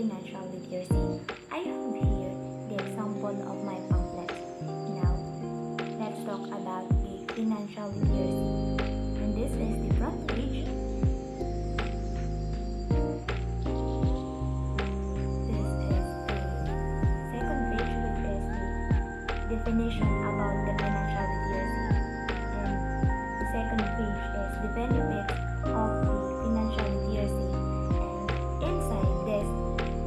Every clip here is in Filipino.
financial literacy. I have here the example of my pamphlet. Now, let's talk about the financial literacy. And this is the front page. This is the second page, which is the definition about the financial literacy. And the second page is the benefits of the financial literacy. And inside this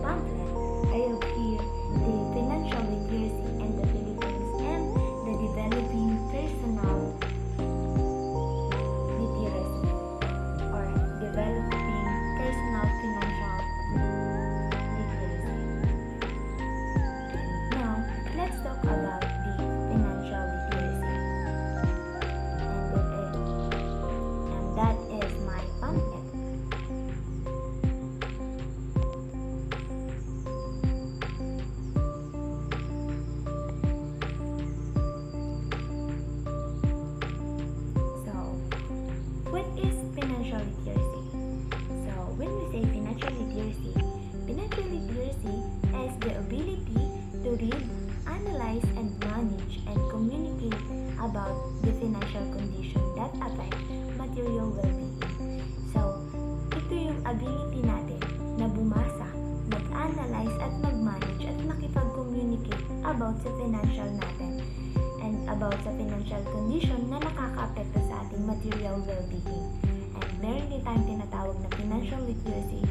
pamphlet, I have here the financial literacy in the Philippines and the developing personal literacy or developing personal financial literacy. Now, let's talk about the financial literacy. And that is my pamphlet. So, what is financial literacy? So, when we say financial literacy is the ability to read, analyze, and manage and communicate about the financial condition that affect material well-being. So, ito yung ability natin na bumasa, mag-analyze at mag-manage at makipag-communicate about sa financial natin and about sa financial condition na nakaka-apekto sa ating material well-being. And meron din tayong tinatawag na financial literacy.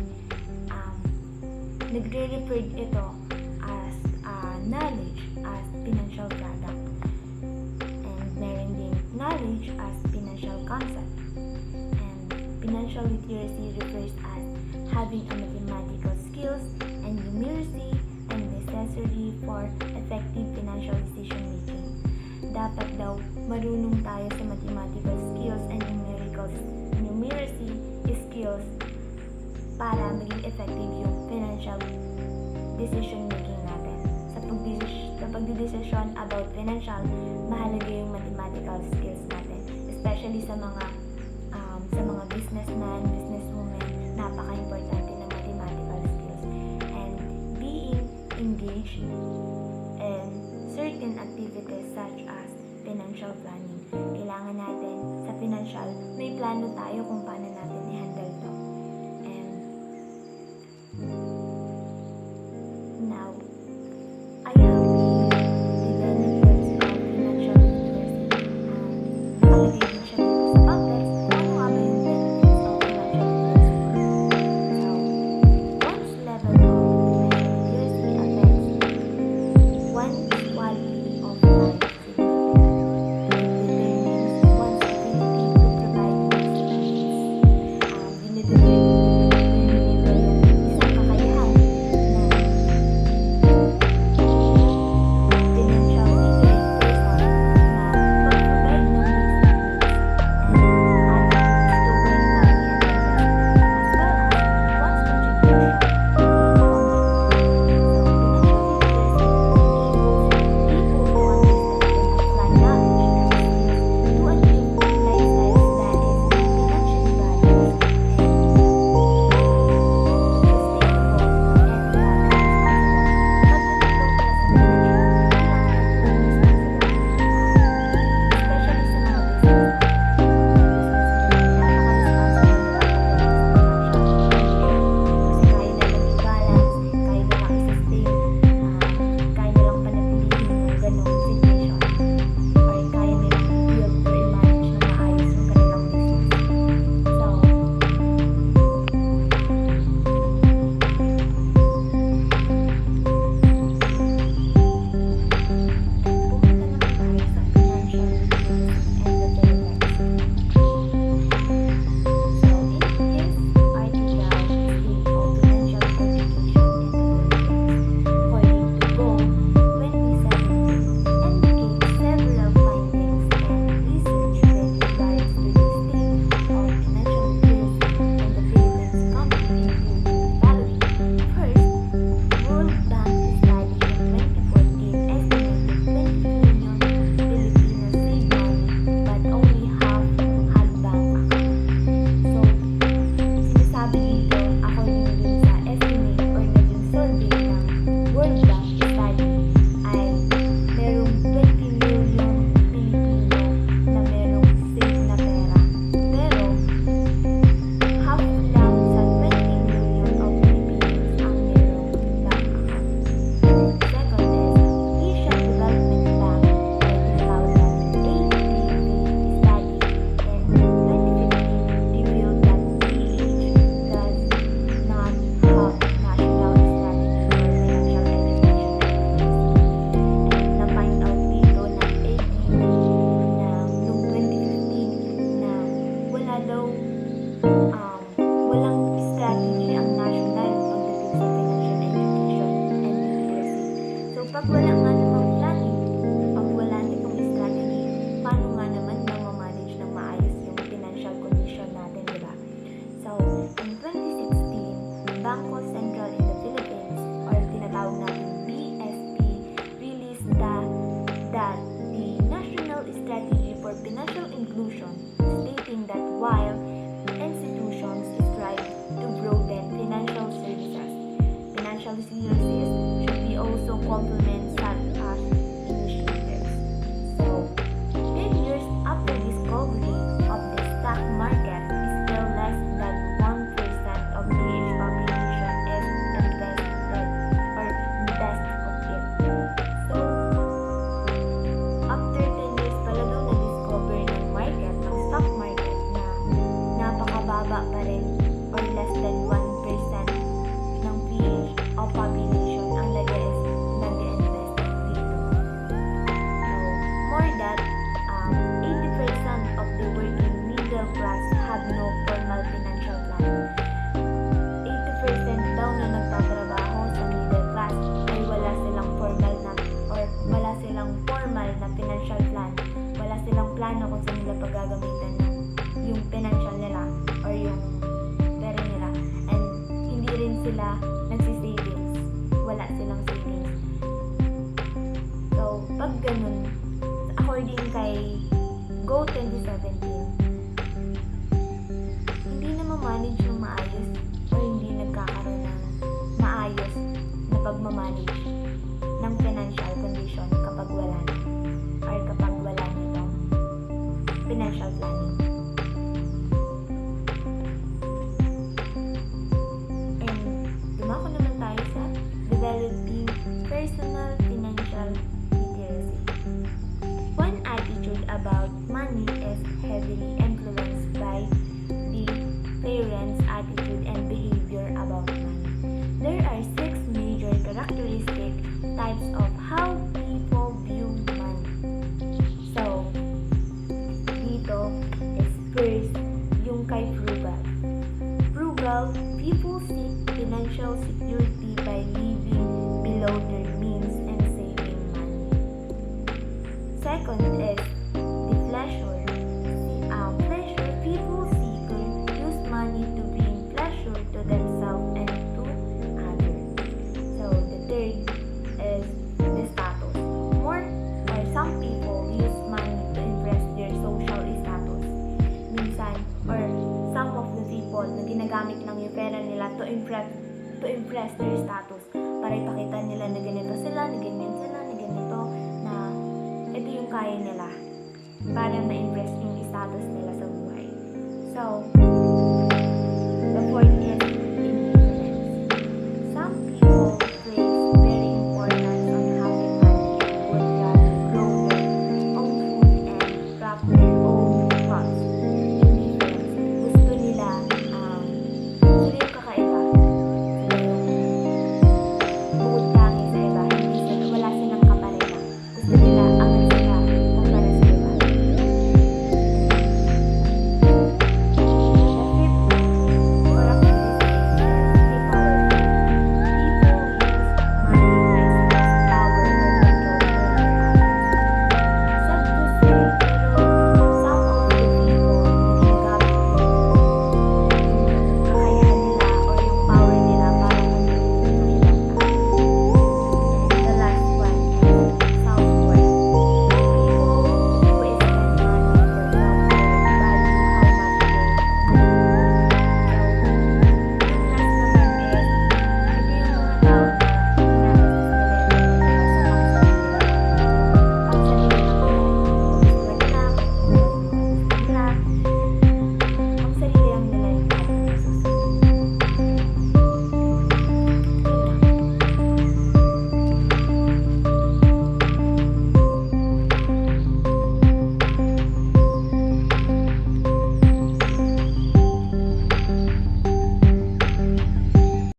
Nagre-refer ito as knowledge as financial product. And meron din knowledge as financial concept. And financial literacy refers as having a mathematical skills and numeracy and necessary for effective financial decision making. Dapat daw marunong tayo sa mathematical skills and numeracy skills para maging effective yung financial decision making natin. Sa pagdidesisyon about financial, mahalaga yung mathematical skills natin, especially sa mga businessman, businesswoman, napaka-importante ng mathematical skills. And being engaged in certain activities such as financial planning. Kailangan natin sa financial, may plano tayo kung paano natin i-handle to. And now, I have the benefits of financial literacy. Nakalagay din siya dito sa pamphlets kung ano nga ba yung benefits of financial literacy. So, one's level of financial literacy affects one's quality of life significantly. It determines one's ability to provide basic needs. Bangko Sentral in the Philippines, or tinatawag natin BSP, released that the National Strategy for Financial Inclusion, stating that while institutions strive to broaden financial services should be also complement such as initiatives. So, 10 years after discovery of the stock market, still less than 1% of the age population is invested or invest of it. So, after 10 years pala daw na-discover ng market, ng stock market, na napakababa pa rin or less than 1% ng PH o population ang nag-invest dito. So, more than 80% of the working middle class have no formal financial plan. 80% daw na nagtatrabaho sa middle class ay wala silang formal na financial plan. Wala silang plano kung saan nila paggagamitan yung financial nila or yung pera nila. And hindi rin sila nagsisavings. Wala silang savings. So, pag ganun, according kay Go 2017, hindi na ma-manage ng maayos o hindi nagkakaroon ng maayos na pagmamanage ng financial condition kapag wala na or kapag wala nitong financial planning. And dumako naman tayo sa developing personal financial literacy. One attitude about money is heavily influenced by the parents' attitude and behavior about money. There are 6 major characteristic types of how people view money. So, dito is first, yung kay frugal. Frugal, people seek financial security by living below their means and saving money. Second is the pleasure. Pleasure, people seek use money to bring pleasure to themselves and to others. So, the third is the status. More or some people use money to impress their social status. Minsan, or some of the people na ginagamit lang yung pera nila to impress their status para ipakita nila na ganito sila, na ganyan sila, na ganito, na ito yung kaya nila para na-impress yung status nila sa buhay. So,